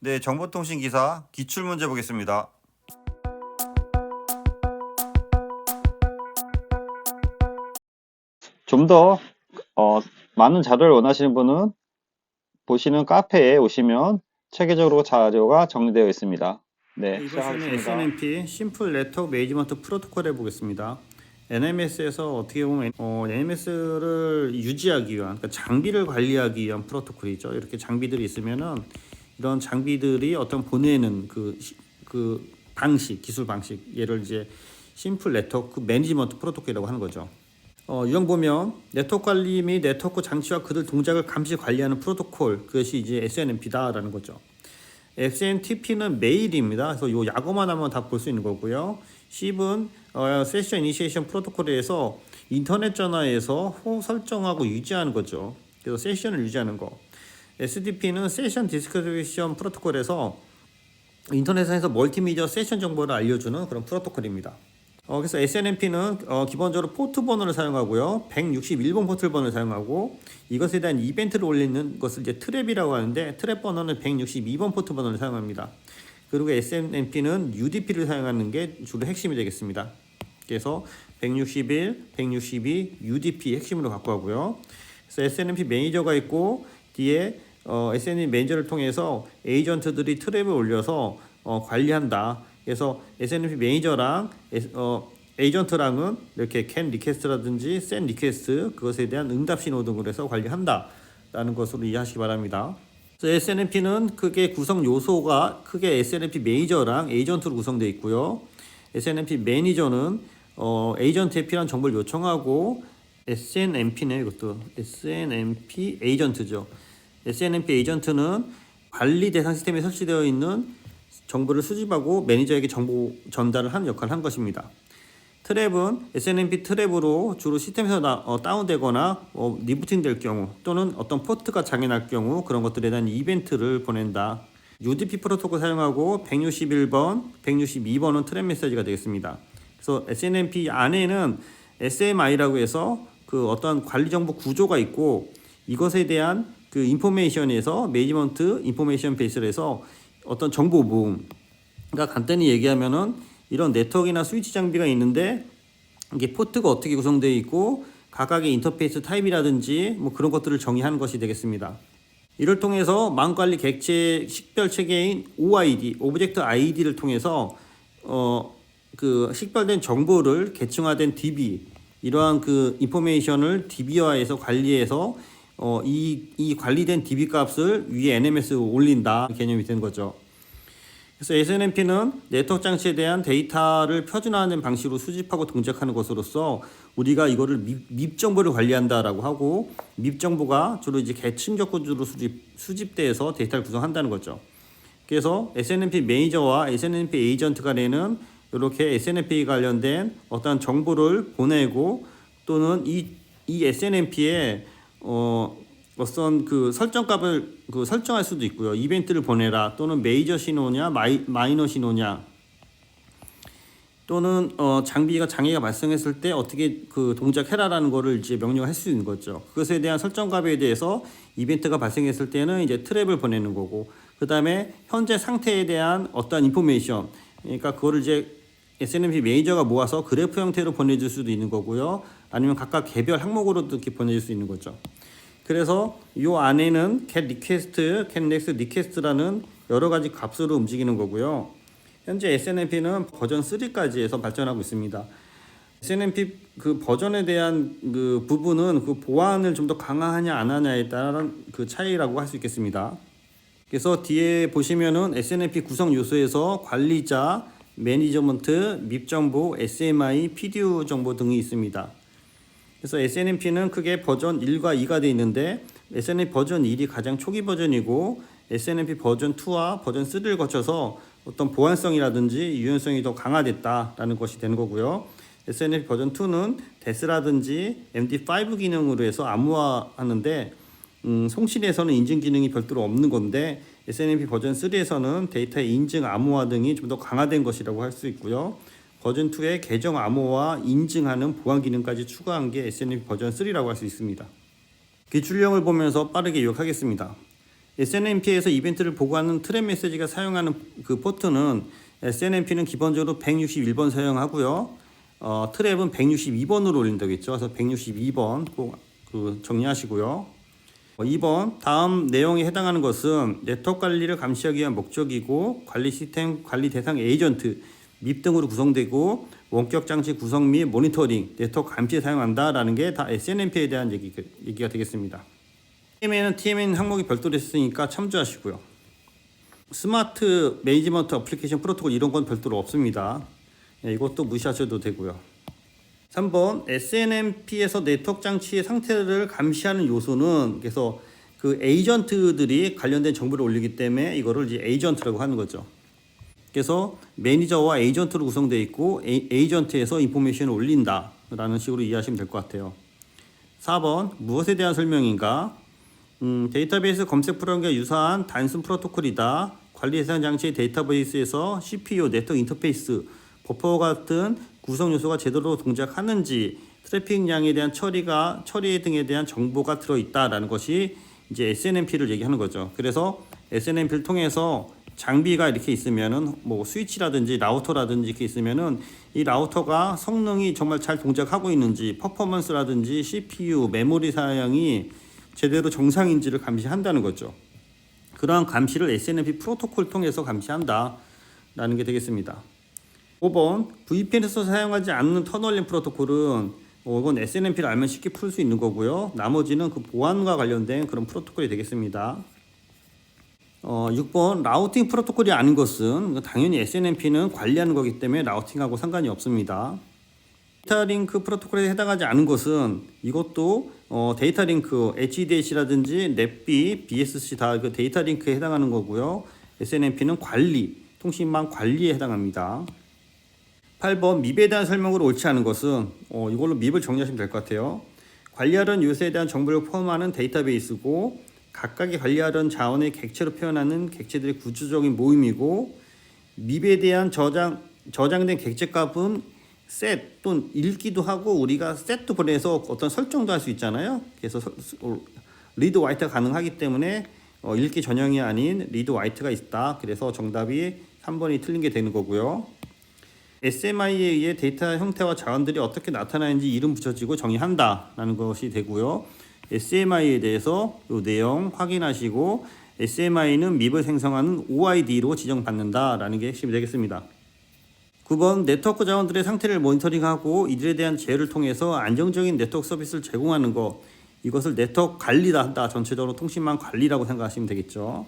네, 정보통신 기사 기출 문제 보겠습니다. 좀 더 많은 자료를 원하시는 분은 보시는 카페에 오시면 체계적으로 자료가 정리되어 있습니다. 네, 이번 시간에 시작하겠습니다. SNMP 심플 네트워크 매니지먼트 프로토콜 해보겠습니다. NMS에서 어떻게 보면 NMS를 유지하기 위한, 그러니까 장비를 관리하기 위한 프로토콜이죠. 이렇게 장비들이 있으면은 이런 장비들이 어떤 보내는 그 방식, 기술 방식, 얘를 이제 심플 네트워크 매니지먼트 프로토콜이라고 하는 거죠. 유형 보면 네트워크 관리 및 네트워크 장치와 그들 동작을 감시 관리하는 프로토콜, 그것이 이제 SNMP다라는 거죠. SNTP는 메일입니다. 그래서 요 약어만 하면 다 볼 수 있는 거고요. SIP은 세션 이니시에이션 프로토콜에서 인터넷 전화에서 설정하고 유지하는 거죠. 그래서 세션을 유지하는 거. SDP는 세션 디스크리션 프로토콜에서 인터넷상에서 멀티미디어 세션 정보를 알려주는 그런 프로토콜입니다. 그래서 SNMP는 기본적으로 포트 번호를 사용하고요. 161번 포트 번호를 사용하고 이것에 대한 이벤트를 올리는 것을 이제 트랩이라고 하는데 트랩 번호는 162번 포트 번호를 사용합니다. 그리고 SNMP는 UDP를 사용하는 게 주로 핵심이 되겠습니다. 그래서 161, 162, UDP 핵심으로 갖고 하고요. 그래서 SNMP 매니저가 있고 뒤에 SNMP 매니저를 통해서 에이전트들이 트랩을 올려서 관리한다. 그래서 SNMP 매니저랑 에이전트랑은 이렇게 can request라든지 send request 그것에 대한 응답 신호 등을 해서 관리한다라는 것으로 이해하시기 바랍니다. 그래서 SNMP는 크게 구성 요소가 크게 SNMP 매니저랑 에이전트로 구성되어 있고요. SNMP 매니저는 에이전트에 필요한 정보를 요청하고 SNMP네 이것도 SNMP 에이전트죠. SNMP 에이전트는 관리 대상 시스템에 설치되어 있는 정보를 수집하고 매니저에게 정보 전달을 하는 역할을 한 것입니다. 트랩은 SNMP 트랩으로 주로 시스템에서 다운되거나 리부팅 될 경우 또는 어떤 포트가 장애날 경우 그런 것들에 대한 이벤트를 보낸다. UDP 프로토콜 사용하고 161번, 162번은 트랩 메시지가 되겠습니다. 그래서 SNMP 안에는 SMI라고 해서 그 어떤 관리 정보 구조가 있고 이것에 대한 그 인포메이션에서 매니지먼트 인포메이션 베이스를 해서 어떤 정보 모음, 그러니까 간단히 얘기하면은 이런 네트워크나 스위치 장비가 있는데 이게 포트가 어떻게 구성되어 있고 각각의 인터페이스 타입이라든지 뭐 그런 것들을 정의하는 것이 되겠습니다. 이를 통해서 망 관리 객체 식별 체계인 OID, 오브젝트 ID를 통해서 그 식별된 정보를 계층화된 DB 이러한 그 인포메이션을 DB화해서 관리해서 이 관리된 DB 값을 위에 NMS에 올린다 개념이 되는 거죠. 그래서 SNMP는 네트워크 장치에 대한 데이터를 표준화하는 방식으로 수집하고 동작하는 것으로서 우리가 이거를 밉 정보를 관리한다라고 하고 밉 정보가 주로 이제 계층적 구조로 수집돼서 데이터를 구성한다는 거죠. 그래서 SNMP 매니저와 SNMP 에이전트 간에는 이렇게 SNMP 관련된 어떤 정보를 보내고 또는 이 SNMP에 어떤 그 설정값을 설정할 수도 있고요. 이벤트를 보내라 또는 메이저 신호냐 마이너 신호냐 또는 장비가 장애가 발생했을 때 어떻게 그 동작해라라는 거를 이제 명령할 수 있는 거죠. 그것에 대한 설정값에 대해서 이벤트가 발생했을 때는 이제 트랩을 보내는 거고 그 다음에 현재 상태에 대한 어떤 인포메이션 그러니까 그거를 이제 SNMP 매니저가 모아서 그래프 형태로 보내줄 수도 있는 거고요. 아니면 각각 개별 항목으로도 이렇게 보내줄 수 있는 거죠. 그래서 이 안에는 get request, get next request라는 여러 가지 값으로 움직이는 거고요. 현재 SNMP는 버전 3까지 해서 발전하고 있습니다. SNMP 그 버전에 대한 그 부분은 그 보안을 좀 더 강화하냐 안 하냐에 따른 그 차이라고 할 수 있겠습니다. 그래서 뒤에 보시면은 SNMP 구성 요소에서 관리자, 매니저먼트, 밉 정보, SMI, PDU 정보 등이 있습니다. 그래서 SNMP는 크게 버전 1과 2가 되어 있는데 SNMP 버전 1이 가장 초기 버전이고 SNMP 버전 2와 버전 3를 거쳐서 어떤 보안성이라든지 유연성이 더 강화됐다라는 것이 되는 거고요. SNMP 버전 2는 데스라든지 MD5 기능으로 해서 암호화하는데 송신에서는 인증 기능이 별도로 없는 건데 SNMP 버전 3에서는 데이터의 인증 암호화 등이 좀 더 강화된 것이라고 할 수 있고요. 버전 2에 계정 암호화 인증하는 보안 기능까지 추가한 게 SNMP 버전 3라고 할 수 있습니다. 기출령을 보면서 빠르게 요약하겠습니다. SNMP에서 이벤트를 보고하는 트랩 메시지가 사용하는 그 포트는 SNMP는 기본적으로 161번 사용하고요. 트랩은 162번으로 올린다고 했죠. 그래서 162번 꼭 정리하시고요. 2번 다음 내용에 해당하는 것은 네트워크 관리를 감시하기 위한 목적이고 관리 시스템, 관리 대상 에이전트, 밉 등으로 구성되고 원격 장치 구성 및 모니터링, 네트워크 감시에 사용한다라는 게 다 SNMP에 대한 얘기가 되겠습니다. TMA는 항목이 별도로 있으니까 참조하시고요. 스마트 매니지먼트 어플리케이션 프로토콜 이런 건 별도로 없습니다. 이것도 무시하셔도 되고요. 3번 SNMP에서 네트워크 장치의 상태를 감시하는 요소는 그래서 그 에이전트들이 관련된 정보를 올리기 때문에 이거를 이제 에이전트라고 하는 거죠. 그래서 매니저와 에이전트로 구성되어 있고 에이전트에서 인포메이션을 올린다라는 식으로 이해하시면 될 것 같아요. 4번 무엇에 대한 설명인가? 데이터베이스 검색 프로그램과 유사한 단순 프로토콜이다. 관리 대상 장치의 데이터베이스에서 CPU, 네트워크 인터페이스, 버퍼 같은 구성 요소가 제대로 동작하는지, 트래픽 양에 대한 처리 등에 대한 정보가 들어있다라는 것이 이제 SNMP를 얘기하는 거죠. 그래서 SNMP를 통해서 장비가 이렇게 있으면은 뭐 스위치라든지 라우터라든지 이렇게 있으면은 이 라우터가 성능이 정말 잘 동작하고 있는지, 퍼포먼스라든지 CPU, 메모리 사양이 제대로 정상인지를 감시한다는 거죠. 그러한 감시를 SNMP 프로토콜을 통해서 감시한다라는 게 되겠습니다. 5번 VPN에서 사용하지 않는 터널링 프로토콜은 이건 SNMP를 알면 쉽게 풀 수 있는 거고요. 나머지는 그 보안과 관련된 그런 프로토콜이 되겠습니다. 6번 라우팅 프로토콜이 아닌 것은 당연히 SNMP는 관리하는 거기 때문에 라우팅하고 상관이 없습니다. 데이터 링크 프로토콜에 해당하지 않은 것은 이것도 데이터 링크 HDH라든지 넷비, BSC 다 그 데이터 링크에 해당하는 거고요. SNMP는 관리, 통신망 관리에 해당합니다. 8번 밉에 대한 설명으로 옳지 않은 것은 이걸로 밉을 정리하시면 될 것 같아요. 관리하려는 요소에 대한 정보를 포함하는 데이터베이스고 각각의 관리하려는 자원의 객체로 표현하는 객체들의 구조적인 모임이고 밉에 대한 저장된 객체 값은 셋 또는 읽기도 하고 우리가 셋도 보내서 어떤 설정도 할 수 있잖아요. 그래서 리드 와이트가 가능하기 때문에 읽기 전형이 아닌 리드 와이트가 있다. 그래서 정답이 3번이 틀린 게 되는 거고요. SMI에 의해 데이터 형태와 자원들이 어떻게 나타나는지 이름 붙여지고 정의한다라는 것이 되고요. SMI에 대해서 이 내용 확인하시고 SMI는 밉을 생성하는 OID로 지정받는다라는 게 핵심이 되겠습니다. 9번 네트워크 자원들의 상태를 모니터링하고 이들에 대한 제어를 통해서 안정적인 네트워크 서비스를 제공하는 것, 이것을 네트워크 관리다 한다. 전체적으로 통신망 관리라고 생각하시면 되겠죠.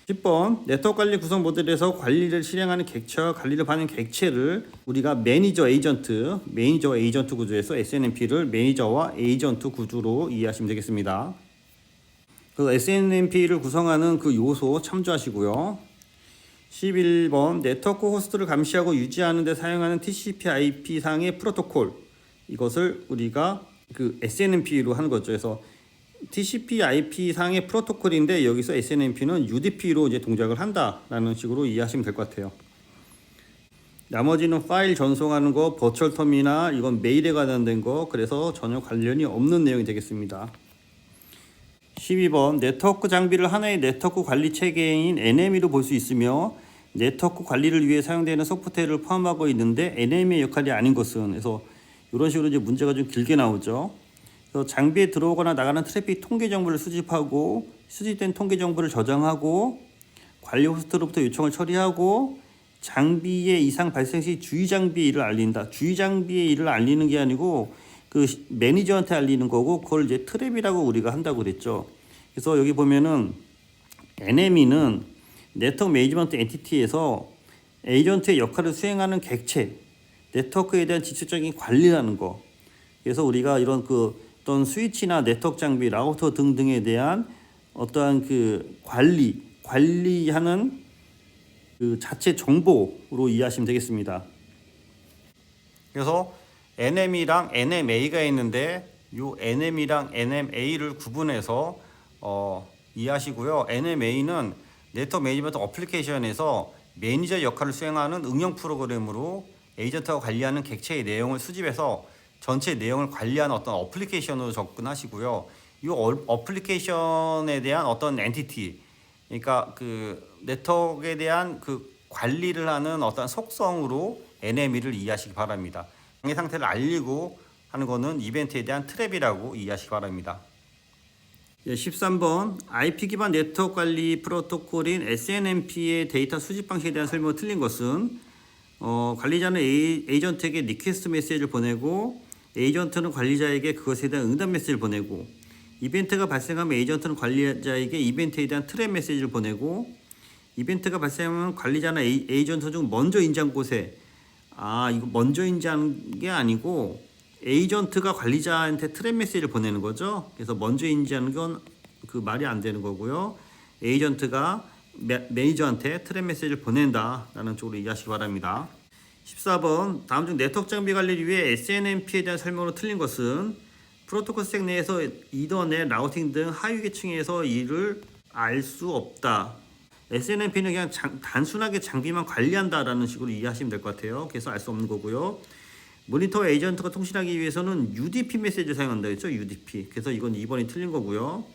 10번 네트워크 관리 구성 모델에서 관리를 실행하는 객체와 관리를 받는 객체를 우리가 매니저 에이전트 구조에서 SNMP를 매니저와 에이전트 구조로 이해하시면 되겠습니다. 그래서 SNMP를 구성하는 그 요소 참조하시고요. 11번 네트워크 호스트를 감시하고 유지하는 데 사용하는 TCP/IP 상의 프로토콜, 이것을 우리가 그 SNMP로 하는 거죠. 그래서 TCP/IP 상의 프로토콜인데 여기서 SNMP는 UDP로 이제 동작을 한다라는 식으로 이해하시면 될 것 같아요. 나머지는 파일 전송하는 거, 버추얼 터미널, 이건 메일에 관련된 거, 그래서 전혀 관련이 없는 내용이 되겠습니다. 12번 네트워크 장비를 하나의 네트워크 관리 체계인 NME로 볼 수 있으며 네트워크 관리를 위해 사용되는 소프트웨어를 포함하고 있는데 NME의 역할이 아닌 것은, 그래서 이런 식으로 이제 문제가 좀 길게 나오죠. 그래서 장비에 들어오거나 나가는 트래픽 통계 정보를 수집하고 수집된 통계 정보를 저장하고 관리 호스트로부터 요청을 처리하고 장비의 이상 발생 시 주의 장비의 일을 알린다. 주의 장비의 일을 알리는 게 아니고 그 매니저한테 알리는 거고 그걸 이제 트랩이라고 우리가 한다고 그랬죠. 그래서 여기 보면은 NME는 네트워크 매니지먼트 엔티티에서 에이전트의 역할을 수행하는 객체, 네트워크에 대한 지속적인 관리라는 거. 그래서 우리가 이런 어떤 스위치나 네트워크 장비, 라우터 등등에 대한 어떠한 그 관리하는 그 자체 정보로 이해하시면 되겠습니다. 그래서 NME랑 NMA가 있는데 이 NME랑 NMA를 구분해서 이해하시고요. NMA는 네트워크 매니지먼트 어플리케이션에서 매니저 역할을 수행하는 응용 프로그램으로 에이전트가 관리하는 객체의 내용을 수집해서 전체 내용을 관리하는 어떤 어플리케이션으로 접근하시고요. 이 어플리케이션에 대한 어떤 엔티티, 그러니까 그 네트워크에 대한 그 관리를 하는 어떤 속성으로 NME를 이해하시기 바랍니다. 장애 상태를 알리고 하는 거는 이벤트에 대한 트랩이라고 이해하시기 바랍니다. 13번 IP 기반 네트워크 관리 프로토콜인 SNMP의 데이터 수집 방식에 대한 설명이 틀린 것은 관리자는 에이전트에게 리퀘스트 메시지를 보내고 에이전트는 관리자에게 그것에 대한 응답 메시지를 보내고 이벤트가 발생하면 에이전트는 관리자에게 이벤트에 대한 트랩 메시지를 보내고 이벤트가 발생하면 관리자나 에이전트 중 먼저 인지한 곳에 이거 먼저 인지한 게 아니고 에이전트가 관리자한테 트랩 메시지를 보내는 거죠. 그래서 먼저 인지하는 건 그 말이 안 되는 거고요. 에이전트가 매니저한테 트랩 메시지를 보낸다라는 쪽으로 이해하시기 바랍니다. 14번 다음 중 네트워크 장비 관리를 위해 SNMP에 대한 설명으로 틀린 것은 프로토콜 스택 내에서 이더넷, 라우팅 등 하위 계층에서 이를 알 수 없다. SNMP는 그냥 단순하게 장비만 관리한다라는 식으로 이해하시면 될 것 같아요. 그래서 알 수 없는 거고요. 모니터와 에이전트가 통신하기 위해서는 UDP 메시지를 사용한다 했죠. UDP. 그래서 이건 2번이 틀린 거고요.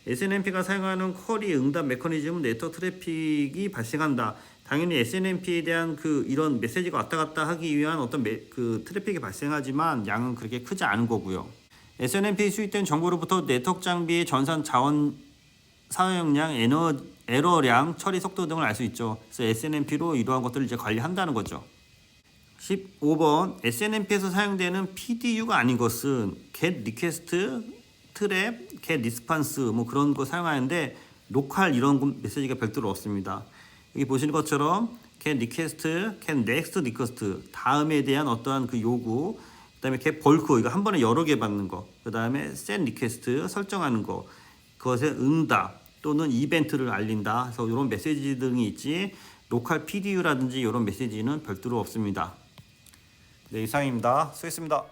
SNMP가 사용하는 쿼리 응답 메커니즘은 네트워크 트래픽이 발생한다. 당연히 SNMP에 대한 이런 메시지가 왔다 갔다 하기 위한 어떤 트래픽이 발생하지만 양은 그렇게 크지 않은 거고요. SNMP 수입된 정보로부터 네트워크 장비의 전산 자원 사용량, 에러량, 처리 속도 등을 알 수 있죠. 그래서 SNMP로 이러한 것들을 이제 관리한다는 거죠. 15번 SNMP에서 사용되는 PDU가 아닌 것은 get request, trap, get response 뭐 그런 거 사용하는데 로컬 이런 메시지가 별도로 없습니다. 여기 보시는 것처럼 get request, get next request 다음에 대한 어떠한 그 요구, 그다음에 get bulk 이거 한 번에 여러 개 받는 거, 그다음에 set request 설정하는 거, 그것의 응답 또는 이벤트를 알린다. 그래서 이런 메시지 등이 있지 로컬 PDU라든지 이런 메시지는 별도로 없습니다. 네, 이상입니다. 수고했습니다.